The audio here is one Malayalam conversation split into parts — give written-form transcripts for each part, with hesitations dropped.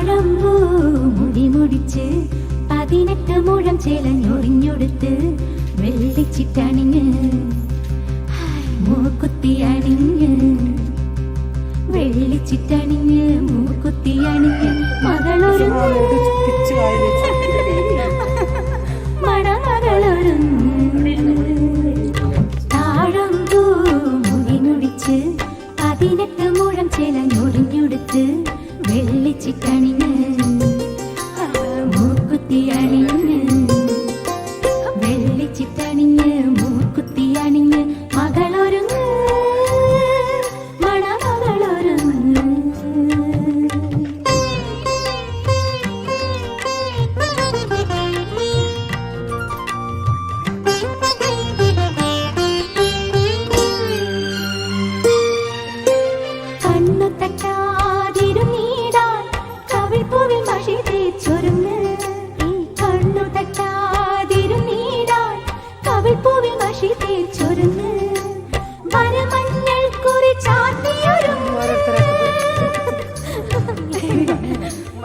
താഴമ്പൂ മുടി മുടിച്ച് 18 മുഴം ചേലഞ്ഞൊറിഞ്ഞൊടുത്ത് വെള്ളിച്ചിട്ടണിഞ്ഞ് മൂക്കുത്തി അണിഞ്ഞ് വെള്ളിച്ചിട്ടണിഞ്ഞ് മൂക്കുത്തി അണിഞ്ഞ് മകളൊരു താഴമ്പൂ മുടി മുടിച്ച് 18 മുഴം ചേലഞ്ഞൊറിഞ്ഞൊടുത്ത് വെള്ളിച്ചിട്ടണിഞ്ഞ് മൂക്കുത്തി അണിഞ്ഞ് വെള്ളിച്ചിട്ടണിഞ്ഞ് മൂക്കുത്തി അണിഞ്ഞ് മകളൊരുങ്ങ് മണമകളൊരുങ്ങ് കണ്ണു തട്ടാതിരുന്നീടാൻ കവിൾപ്പൂവിൽ മഷി തേച്ചൊരുങ്ങ് കണ്ണു തട്ടാതിരുന്നീടാൻ കവിൾപ്പൂവിൽ മഷി തേച്ചൊരുങ്ങ് വരമഞ്ഞൾ കുറി ചാർത്തിയൊരുങ്ങ്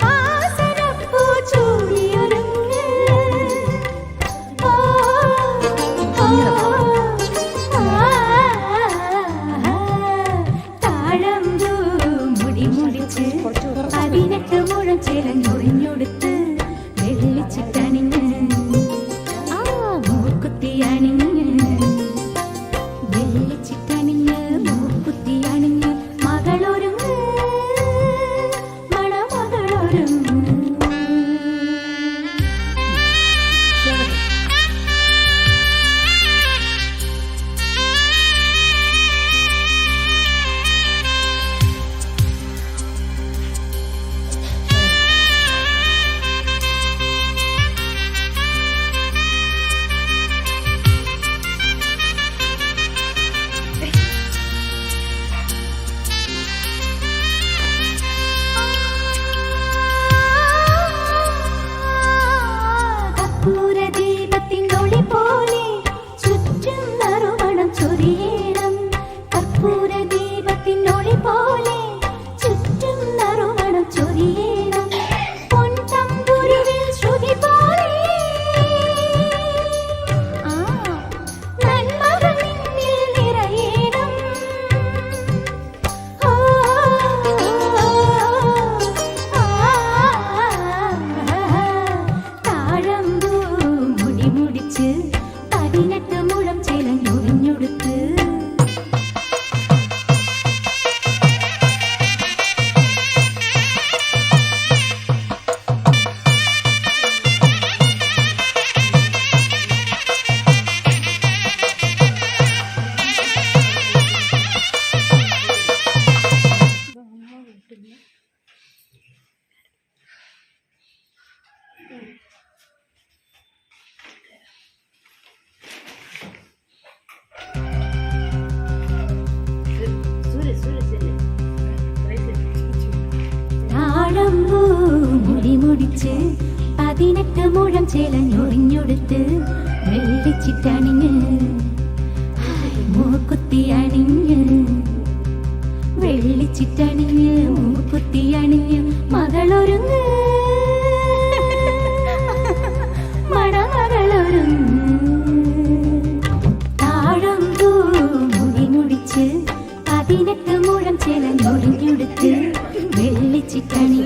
വാസനപ്പൂ ചൂടിയൊരുങ്ങ് താഴമ്പൂ മുടി മുടിച്ച് 18 മുഴം ചേലഞ്ഞൊറിഞ്ഞൊടുത്ത് വെള്ളിച്ചിട്ടണിഞ്ഞ് മൂക്കുത്തി അണിഞ്ഞ് വെള്ളിച്ചിട്ടണിഞ്ഞ് മൂക്കുത്തി അണിഞ്ഞ് മകളൊരുങ്ങ് മണമകളൊരുങ്ങ് കർപ്പൂരദീപത്തിനൊളി പോലെ ചുറ്റും നറുമണം ചൊരിയണം കർപ്പൂരദീപത്തിനൊളി പോലെ ചുറ്റും നറുമണം ചൊരിയണം പൊൻതമ്പുരുവിൽ ശ്രുതി പോലെ നന്മകൾ നിന്നിൽ നിറയണം താഴമ്പൂ മുടി മുടിച്ച് 18 മുഴം ചേലഞ്ഞൊറിഞ്ഞൊടുത്ത് താഴമ്പൂ മുടി മുടിച്ച് 18 മുഴം ചേലഞ്ഞൊറിഞ്ഞൊടുത്ത് വെള്ളിച്ചിട്ടണിഞ്ഞ് മൂക്കുത്തി അണിഞ്ഞ് വെള്ളിച്ചിട്ടണിഞ്ഞ് മൂക്കുത്തി അണിഞ്ഞ് മകളൊരുങ്ങ് മണമകളൊരുങ്ങ് താഴമ്പൂ മുടി മുടിച്ച് 18 മുഴം ചേലഞ്ഞൊറിഞ്ഞൊടുത്ത് വെള്ളിച്ചിട്ടണി